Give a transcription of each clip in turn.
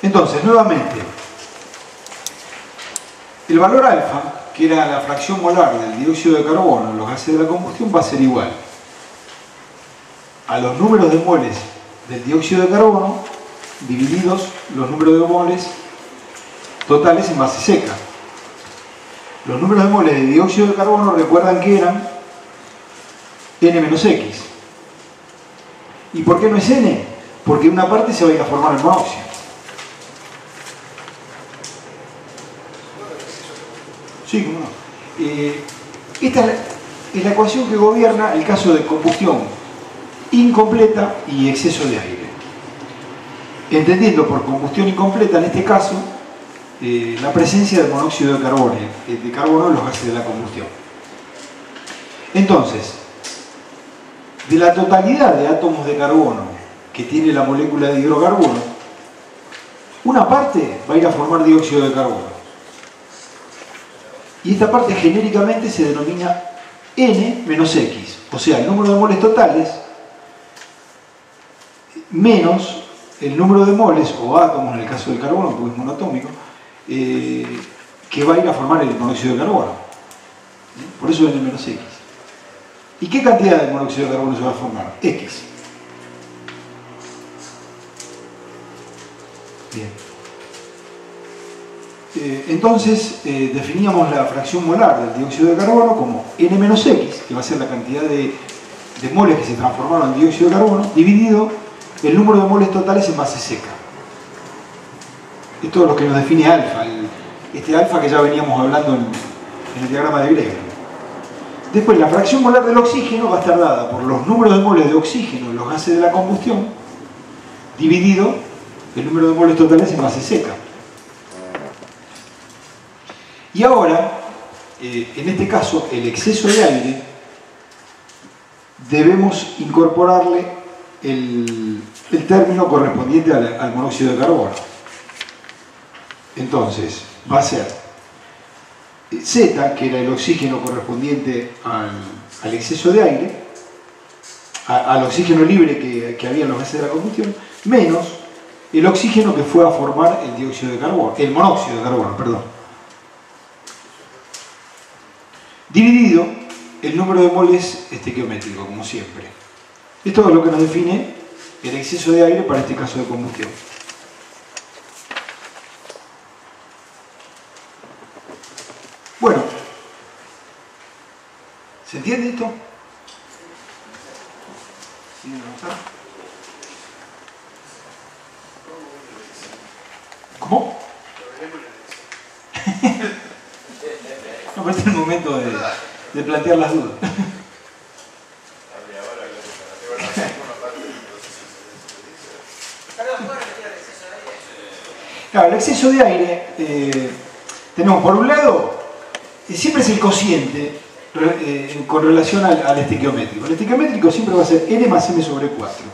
Entonces, nuevamente, el valor alfa, que era la fracción molar del dióxido de carbono en los gases de la combustión, va a ser igual a los números de moles del dióxido de carbono divididos los números de moles totales en base seca. Los números de moles de dióxido de carbono, recuerdan que eran n menos x. ¿Y por qué no es n? Porque una parte se va a ir a formar el monóxido. Sí, cómo no. Esta es la ecuación que gobierna el caso de combustión incompleta y exceso de aire. Entendiendo por combustión incompleta, en este caso, la presencia del monóxido de carbono en los gases de la combustión. Entonces, de la totalidad de átomos de carbono que tiene la molécula de hidrocarbono, una parte va a ir a formar dióxido de carbono. Y esta parte genéricamente se denomina N menos X, o sea, el número de moles totales menos el número de moles o átomos, en el caso del carbono, porque es monoatómico, que va a ir a formar el monóxido de carbono. Por eso N menos X. ¿Y qué cantidad de monóxido de carbono se va a formar? X. Bien. Entonces, definíamos la fracción molar del dióxido de carbono como N menos X, que va a ser la cantidad de moles que se transformaron en dióxido de carbono, dividido el número de moles totales en base seca. Esto es lo que nos define alfa, este alfa que ya veníamos hablando en el diagrama de Greger. Después, la fracción molar del oxígeno va a estar dada por los números de moles de oxígeno en los gases de la combustión, dividido el número de moles totales en base seca. Y ahora, en este caso, el exceso de aire, debemos incorporarle el término correspondiente al monóxido de carbono. Entonces, va a ser Z, que era el oxígeno correspondiente al exceso de aire, al oxígeno libre que había en los gases de la combustión, menos el oxígeno que fue a formar el dióxido de carbono, el monóxido de carbono, perdón. Dividido el número de moles estequiométrico, como siempre. Esto es lo que nos define el exceso de aire para este caso de combustión. Bueno, ¿se entiende esto? ¿Siguen avanzando? ¿Cómo? No, pero este es el momento de plantear las dudas. Claro, el exceso de aire, tenemos por un lado, siempre es el cociente con relación al estequiométrico. El estequiométrico siempre va a ser N más M sobre 4,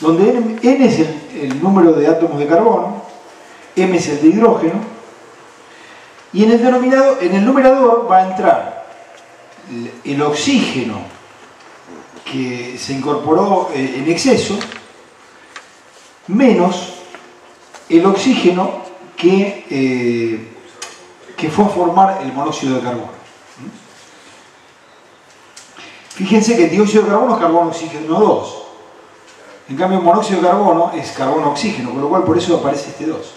donde N es el número de átomos de carbono, M es el de hidrógeno, y en el numerador va a entrar el oxígeno que se incorporó en exceso, menos el oxígeno que fue a formar el monóxido de carbono. Fíjense que el dióxido de carbono es carbono-oxígeno 2. En cambio, el monóxido de carbono es carbono-oxígeno, con lo cual por eso aparece este 2.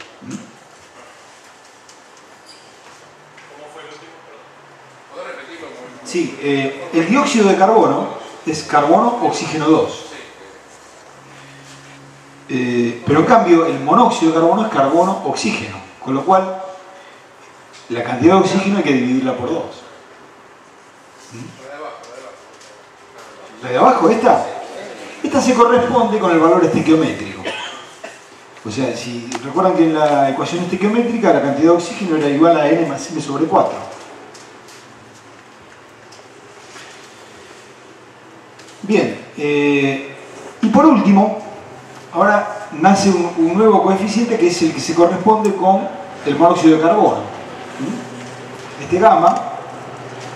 Sí, el dióxido de carbono es carbono-oxígeno 2. Pero en cambio el monóxido de carbono es carbono-oxígeno, con lo cual la cantidad de oxígeno hay que dividirla por 2. ¿La de abajo? Esta se corresponde con el valor estequiométrico. O sea, si recuerdan que en la ecuación estequiométrica la cantidad de oxígeno era igual a N más M sobre 4. Bien, y por último, ahora nace un nuevo coeficiente que es el que se corresponde con el monóxido de carbono. Este gamma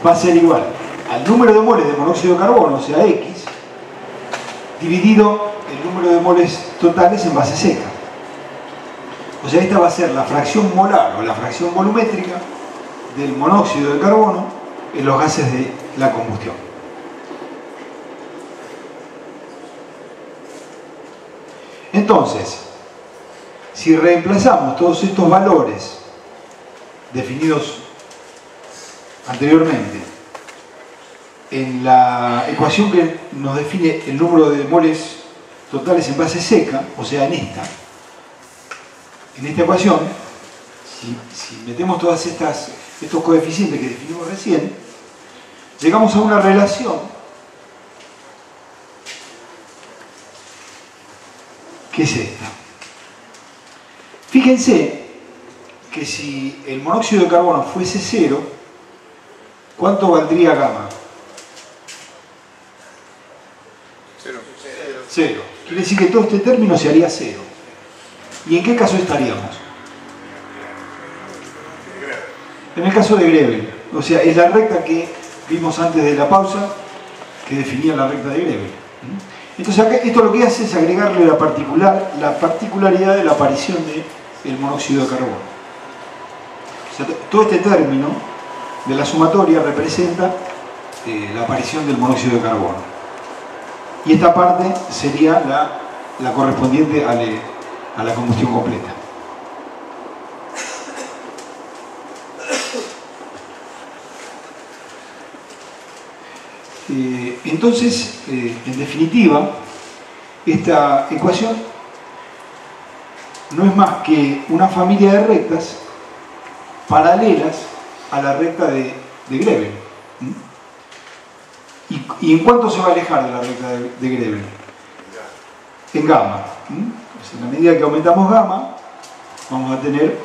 va a ser igual al número de moles de monóxido de carbono, o sea X, dividido el número de moles totales en base seca. O sea, esta va a ser la fracción molar o la fracción volumétrica del monóxido de carbono en los gases de la combustión. Entonces, si reemplazamos todos estos valores definidos anteriormente en la ecuación que nos define el número de moles totales en base seca, o sea, en esta ecuación, si metemos todos estos coeficientes que definimos recién, llegamos a una relación que es esta. Fíjense que si el monóxido de carbono fuese cero, ¿cuánto valdría gamma? Cero. Quiere decir que todo este término se haría cero. ¿Y en qué caso estaríamos? En el caso de Grevel. O sea, es la recta que vimos antes de la pausa, que definía la recta de Grevel. Entonces acá, esto lo que hace es agregarle la particularidad de la aparición del monóxido de carbono. O sea, todo este término de la sumatoria representa la aparición del monóxido de carbono. Y esta parte sería la correspondiente a la combustión completa. Entonces, en definitiva, esta ecuación no es más que una familia de rectas paralelas a la recta de Grevel. ¿Y en cuánto se va a alejar de la recta de Grevel? En gamma. O sea, en la medida que aumentamos gamma, vamos a tener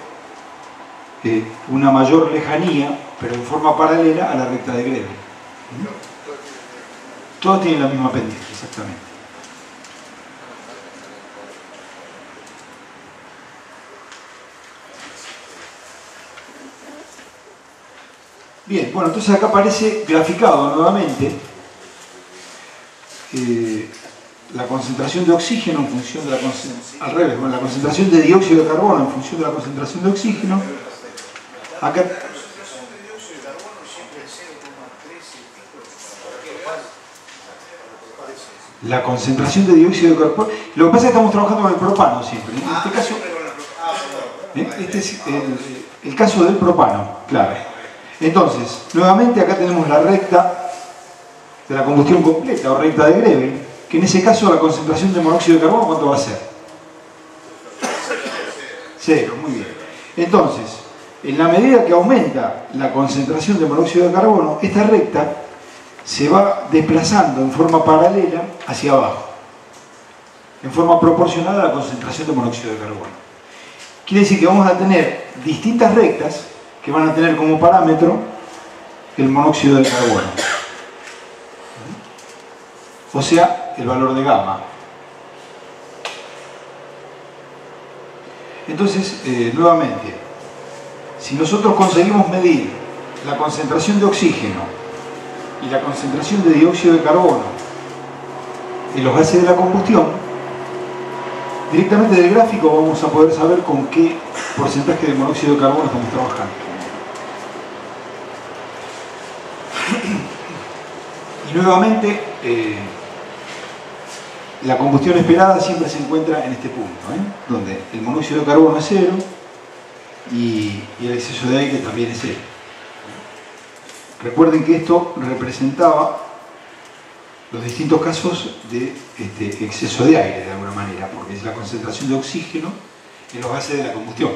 una mayor lejanía, pero en forma paralela a la recta de Grevel. Todos tienen la misma pendiente, exactamente. Bien, bueno, entonces acá aparece graficado nuevamente la concentración de oxígeno en función de la la concentración de dióxido de carbono en función de la concentración de oxígeno. Acá la concentración de dióxido de carbono. Lo que pasa es que estamos trabajando con el propano siempre. En este caso, este es el caso del propano, claro. Entonces, nuevamente acá tenemos la recta de la combustión completa o recta de Grevel, que en ese caso la concentración de monóxido de carbono, ¿cuánto va a ser? Cero, muy bien. Entonces, en la medida que aumenta la concentración de monóxido de carbono, esta recta se va desplazando en forma paralela hacia abajo, en forma proporcional a la concentración de monóxido de carbono. Quiere decir que vamos a tener distintas rectas que van a tener como parámetro el monóxido de carbono, o sea, el valor de gamma. Entonces, nuevamente, si nosotros conseguimos medir la concentración de oxígeno y la concentración de dióxido de carbono en los gases de la combustión, directamente del gráfico vamos a poder saber con qué porcentaje de monóxido de carbono estamos trabajando. Y nuevamente, la combustión esperada siempre se encuentra en este punto, donde el monóxido de carbono es cero y el exceso de aire también es cero. Recuerden que esto representaba los distintos casos de exceso de aire, de alguna manera, porque es la concentración de oxígeno en los gases de la combustión.